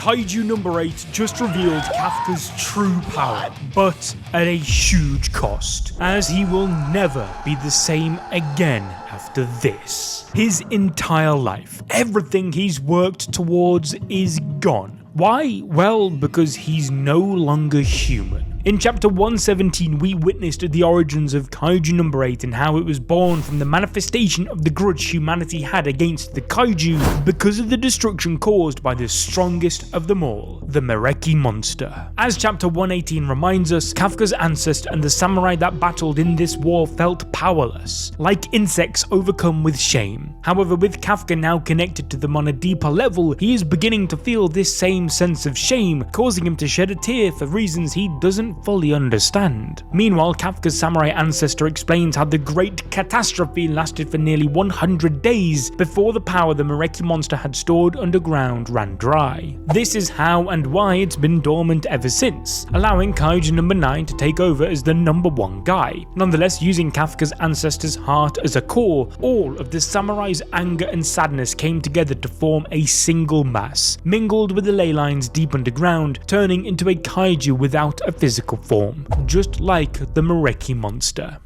Kaiju No. 8 just revealed Kafka's true power, but at a huge cost, as he will never be the same again after this. His entire life, everything he's worked towards is gone. Why? Well, because he's no longer human. In chapter 117, we witnessed the origins of Kaiju No. 8 and how it was born from the manifestation of the grudge humanity had against the Kaiju because of the destruction caused by the strongest of them all, the Mereki monster. As chapter 118 reminds us, Kafka's ancestor and the samurai that battled in this war felt powerless, like insects overcome with shame. However, with Kafka now connected to them on a deeper level, he is beginning to feel this same sense of shame, causing him to shed a tear for reasons he doesn't fully understand. Meanwhile, Kafka's samurai ancestor explains how the great catastrophe lasted for nearly 100 days before the power the Mereki monster had stored underground ran dry. This is how and why it's been dormant ever since, allowing Kaiju No. 9 to take over as the #1 guy. Nonetheless, using Kafka's ancestor's heart as a core, all of the samurai's anger and sadness came together to form a single mass, mingled with the ley lines deep underground, turning into a kaiju without a physical form, just like the Mereki monster.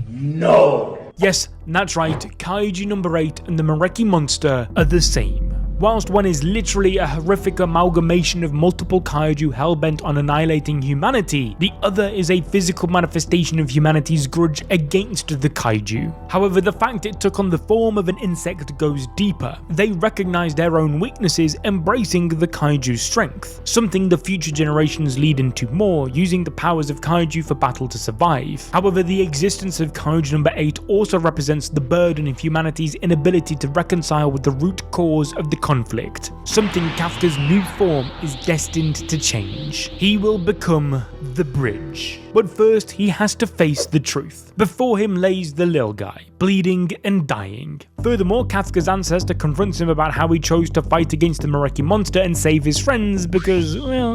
No! Yes, that's right, Kaiju No. 8 and the Mereki monster are the same. Whilst one is literally a horrific amalgamation of multiple kaiju hellbent on annihilating humanity, the other is a physical manifestation of humanity's grudge against the kaiju. However, the fact it took on the form of an insect goes deeper. They recognize their own weaknesses, embracing the kaiju's strength, something the future generations lead into more, using the powers of kaiju for battle to survive. However, the existence of Kaiju No. 8 also represents the burden of humanity's inability to reconcile with the root cause of the conflict, something Kafka's new form is destined to change. He will become the bridge. But first, he has to face the truth. Before him lays the lil guy, bleeding and dying. Furthermore, Kafka's ancestor confronts him about how he chose to fight against the Mereki monster and save his friends because, well,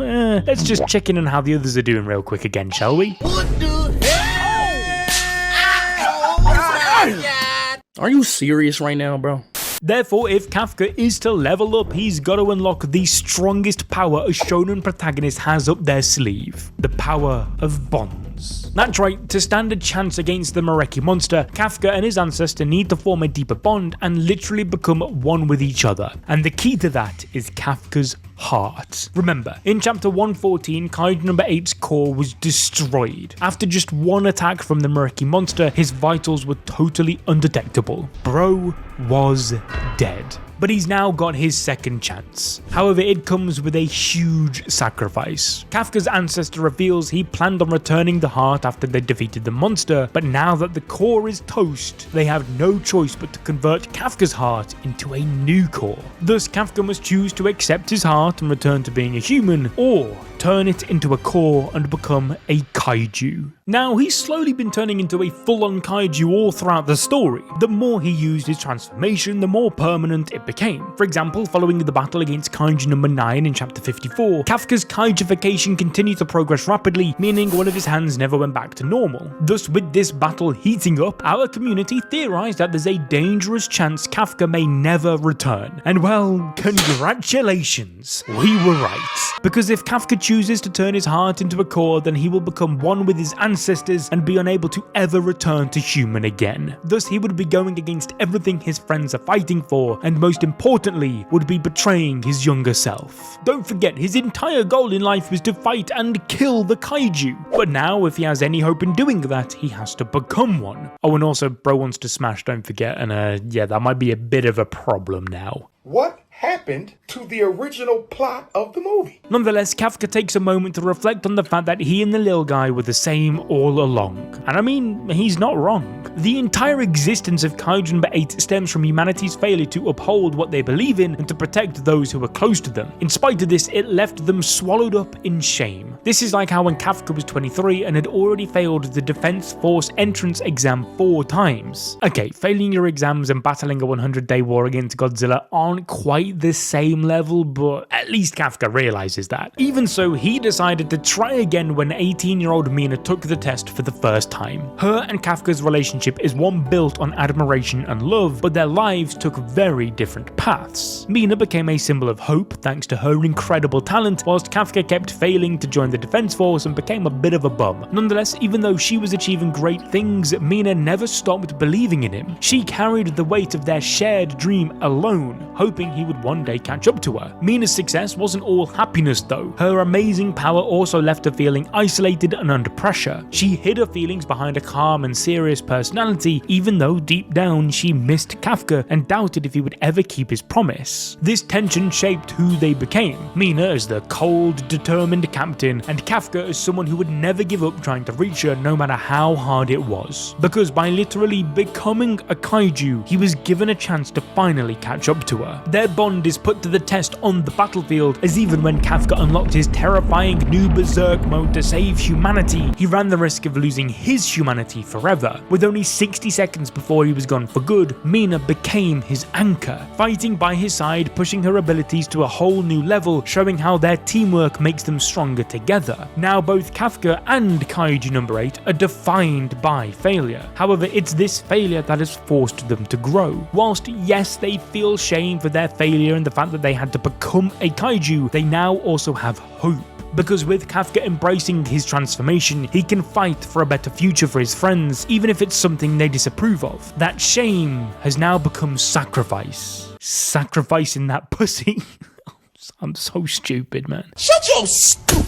let's just check in on how the others are doing real quick again, shall we? What the hell? Are you serious right now, bro? Therefore, if Kafka is to level up, he's got to unlock the strongest power a shonen protagonist has up their sleeve, the power of bonds. That's right, to stand a chance against the Mereki monster, Kafka and his ancestor need to form a deeper bond and literally become one with each other. And the key to that is Kafka's heart. Remember, in chapter 114, Kaiju No. 8's core was destroyed. After just one attack from the Mereki monster, his vitals were totally undetectable. Bro was dead. But he's now got his second chance. However, it comes with a huge sacrifice. Kafka's ancestor reveals he planned on returning the heart after they defeated the monster, but now that the core is toast, they have no choice but to convert Kafka's heart into a new core. Thus, Kafka must choose to accept his heart and return to being a human, or turn it into a core and become a kaiju. Now, he's slowly been turning into a full-on kaiju all throughout the story. The more he used his transformation, the more permanent it became. For example, following the battle against Kaiju No. 9 in chapter 54, Kafka's kaijification continued to progress rapidly, meaning one of his hands never went back to normal. Thus, with this battle heating up, our community theorized that there's a dangerous chance Kafka may never return. And well, congratulations, we were right. Because if Kafka chooses to turn his heart into a core, then he will become one with his ancestors and be unable to ever return to human again. Thus, he would be going against everything his friends are fighting for, and most importantly, would be betraying his younger self. Don't forget, his entire goal in life was to fight and kill the kaiju. But now, if he has any hope in doing that, he has to become one. Oh, and also, bro wants to smash, don't forget, and yeah, that might be a bit of a problem now. What happened to the original plot of the movie? Nonetheless, Kafka takes a moment to reflect on the fact that he and the little guy were the same all along. And I mean, he's not wrong. The entire existence of Kaiju No. 8 stems from humanity's failure to uphold what they believe in and to protect those who are close to them. In spite of this, it left them swallowed up in shame. This is like how when Kafka was 23 and had already failed the Defense Force entrance exam 4 times. Okay, failing your exams and battling a 100-day war against Godzilla aren't quite quite the same level, but at least Kafka realizes that. Even so, he decided to try again when 18-year-old Mina took the test for the first time. Her and Kafka's relationship is one built on admiration and love, but their lives took very different paths. Mina became a symbol of hope thanks to her incredible talent, whilst Kafka kept failing to join the defense force and became a bit of a bum. Nonetheless, even though she was achieving great things, Mina never stopped believing in him. She carried the weight of their shared dream alone, hoping he would one day catch up to her. Mina's success wasn't all happiness though. Her amazing power also left her feeling isolated and under pressure. She hid her feelings behind a calm and serious personality, even though deep down she missed Kafka and doubted if he would ever keep his promise. This tension shaped who they became. Mina as the cold, determined captain, and Kafka as someone who would never give up trying to reach her no matter how hard it was. Because by literally becoming a kaiju, he was given a chance to finally catch up to her. Their bond is put to the test on the battlefield, as even when Kafka unlocked his terrifying new berserk mode to save humanity, he ran the risk of losing his humanity forever. With only 60 seconds before he was gone for good, Mina became his anchor, fighting by his side, pushing her abilities to a whole new level, showing how their teamwork makes them stronger together. Now both Kafka and Kaiju No. 8 are defined by failure. However, it's this failure that has forced them to grow. Whilst yes, they feel shame for their failure and the fact that they had to become a kaiju, they now also have hope. Because with Kafka embracing his transformation, he can fight for a better future for his friends, even if it's something they disapprove of. That shame has now become sacrifice. Sacrificing that pussy. I'm so stupid, man. Shut your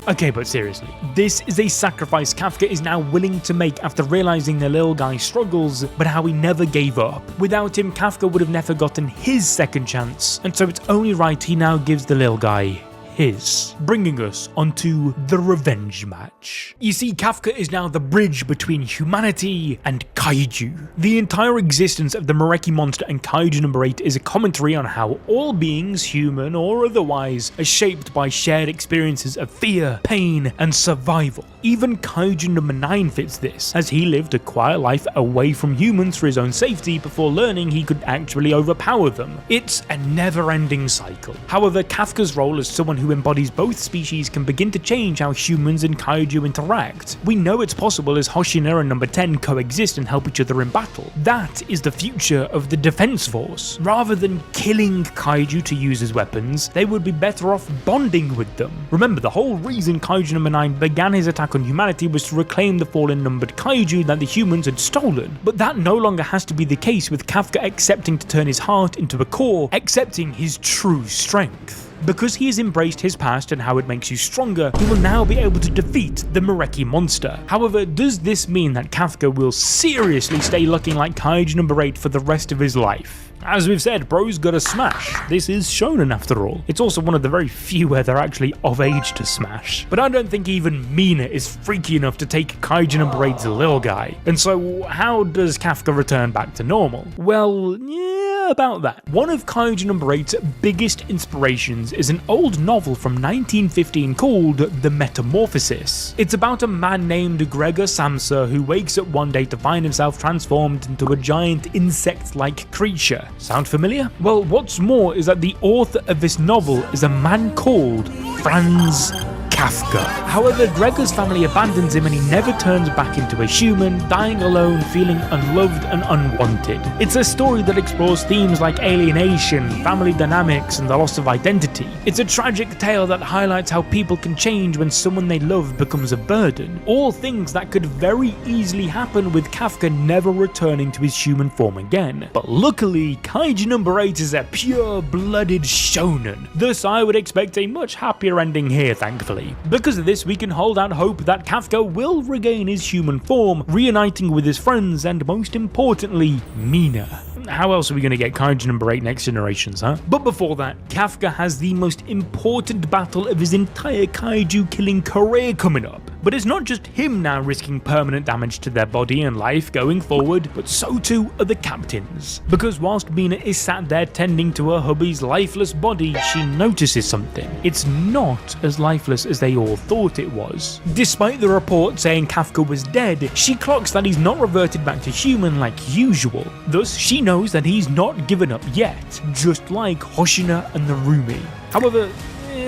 Okay, but seriously, this is a sacrifice Kafka is now willing to make after realizing the little guy struggles, but how he never gave up. Without him, Kafka would have never gotten his second chance, and so it's only right he now gives the little guy his, bringing us onto the revenge match. You see, Kafka is now the bridge between humanity and kaiju. The entire existence of the Mareki monster and Kaiju No. 8 is a commentary on how all beings, human or otherwise, are shaped by shared experiences of fear, pain, and survival. Even Kaiju No. 9 fits this, as he lived a quiet life away from humans for his own safety before learning he could actually overpower them. It's a never-ending cycle. However, Kafka's role as someone who embodies both species can begin to change how humans and kaiju interact. We know it's possible as Hoshina and No. 10 coexist and help each other in battle. That is the future of the defense force. Rather than killing kaiju to use as weapons, they would be better off bonding with them. Remember, the whole reason Kaiju No. 9 began his attack on humanity was to reclaim the fallen numbered kaiju that the humans had stolen. But that no longer has to be the case, with Kafka accepting to turn his heart into a core, accepting his true strength. Because he has embraced his past and how it makes you stronger, he will now be able to defeat the Mareki monster. However, does this mean that Kafka will seriously stay looking like Kaiju No. 8 for the rest of his life? As we've said, bro's gotta smash. This is shonen after all. It's also one of the very few where they're actually of age to smash. But I don't think even Mina is freaky enough to take Kaiju No. 8's little guy. And so how does Kafka return back to normal? Well, yeah, about that. One of Kaiju No. 8's biggest inspirations is an old novel from 1915 called The Metamorphosis. It's about a man named Gregor Samsa who wakes up one day to find himself transformed into a giant insect-like creature. Sound familiar? Well, what's more is that the author of this novel is a man called Franz Kafka. However, Gregor's family abandons him and he never turns back into a human, dying alone, feeling unloved and unwanted. It's a story that explores themes like alienation, family dynamics, and the loss of identity. It's a tragic tale that highlights how people can change when someone they love becomes a burden. All things that could very easily happen with Kafka never returning to his human form again. But luckily, Kaiju No. 8 is a pure-blooded shonen. Thus, I would expect a much happier ending here, thankfully. Because of this, we can hold out hope that Kafka will regain his human form, reuniting with his friends and, most importantly, Mina. How else are we going to get Kaiju No. 8 Next Generations, huh? But before that, Kafka has the most important battle of his entire kaiju killing career coming up. But it's not just him now risking permanent damage to their body and life going forward, but so too are the captains. Because whilst Mina is sat there tending to her hubby's lifeless body, she notices something. It's not as lifeless as they all thought it was. Despite the report saying Kafka was dead, she clocks that he's not reverted back to human like usual. Thus, she knows that he's not given up yet, just like Hoshina and Narumi. However,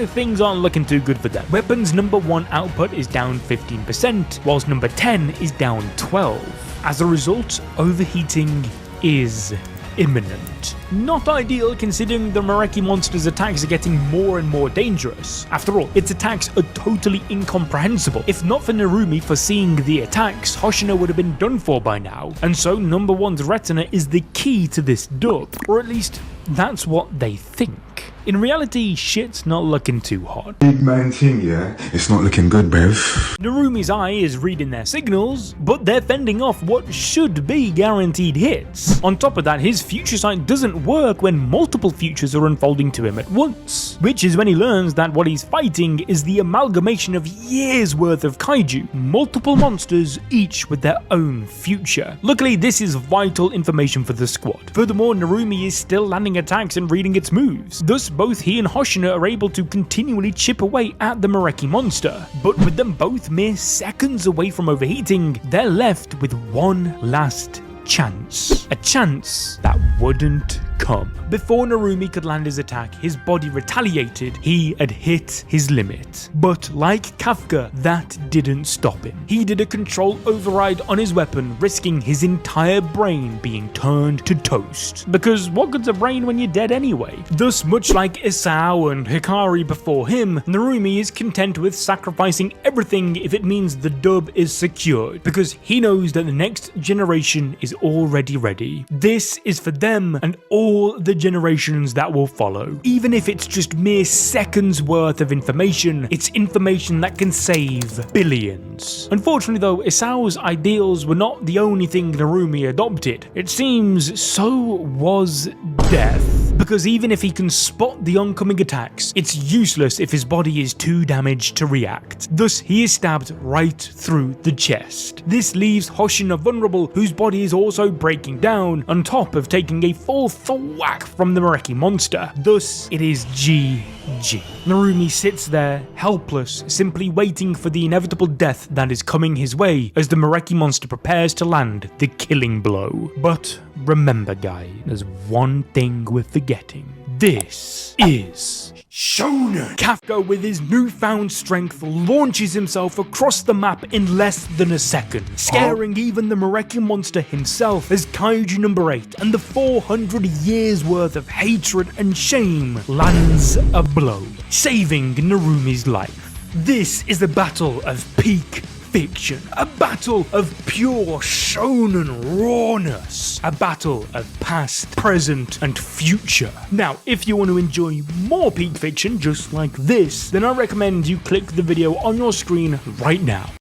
things aren't looking too good for them. Weapons number 1 output is down 15%, whilst number 10 is down 12. As a result, overheating is imminent. Not ideal considering the Mareki monster's attacks are getting more and more dangerous. After all, its attacks are totally incomprehensible. If not for Narumi foreseeing the attacks, Hoshina would have been done for by now. And so number 1's retina is the key to this dub, or at least that's what they think. In reality, shit's not looking too hot. Big man thing, yeah? It's not looking good, Bev. Narumi's eye is reading their signals, but they're fending off what should be guaranteed hits. On top of that, his future sight doesn't work when multiple futures are unfolding to him at once, which is when he learns that what he's fighting is the amalgamation of years worth of kaiju, multiple monsters, each with their own future. Luckily, this is vital information for the squad. Furthermore, Narumi is still landing attacks and reading its moves. Thus, both he and Hoshina are able to continually chip away at the Mareki monster, but with them both mere seconds away from overheating, they're left with one last chance. A chance that wouldn't come. Before Narumi could land his attack, his body retaliated. He had hit his limit. But like Kafka, that didn't stop him. He did a control override on his weapon, risking his entire brain being turned to toast. Because what good's a brain when you're dead anyway? Thus, much like Isao and Hikari before him, Narumi is content with sacrificing everything if it means the dub is secured, because he knows that the next generation is already ready. This is for them and all the generations that will follow. Even if it's just mere seconds worth of information, it's information that can save billions. Unfortunately though, Isao's ideals were not the only thing Narumi adopted. It seems so was death. Because even if he can spot the oncoming attacks, it's useless if his body is too damaged to react. Thus, he is stabbed right through the chest. This leaves Hoshina vulnerable, whose body is also breaking down, on top of taking a full thwack from the Mareki monster. Thus, it is GG. Narumi sits there, helpless, simply waiting for the inevitable death that is coming his way as the Mareki monster prepares to land the killing blow. But remember guys, there's one thing we're forgetting. This is Shonen! Kafka, with his newfound strength, launches himself across the map in less than a second, scaring even the Mareki monster himself as Kaiju No. 8 and the 400 years worth of hatred and shame lands a blow, saving Narumi's life. This is the battle of peak fiction, a battle of pure shonen rawness, a battle of past, present, and future. Now, if you want to enjoy more peak fiction just like this, then I recommend you click the video on your screen right now.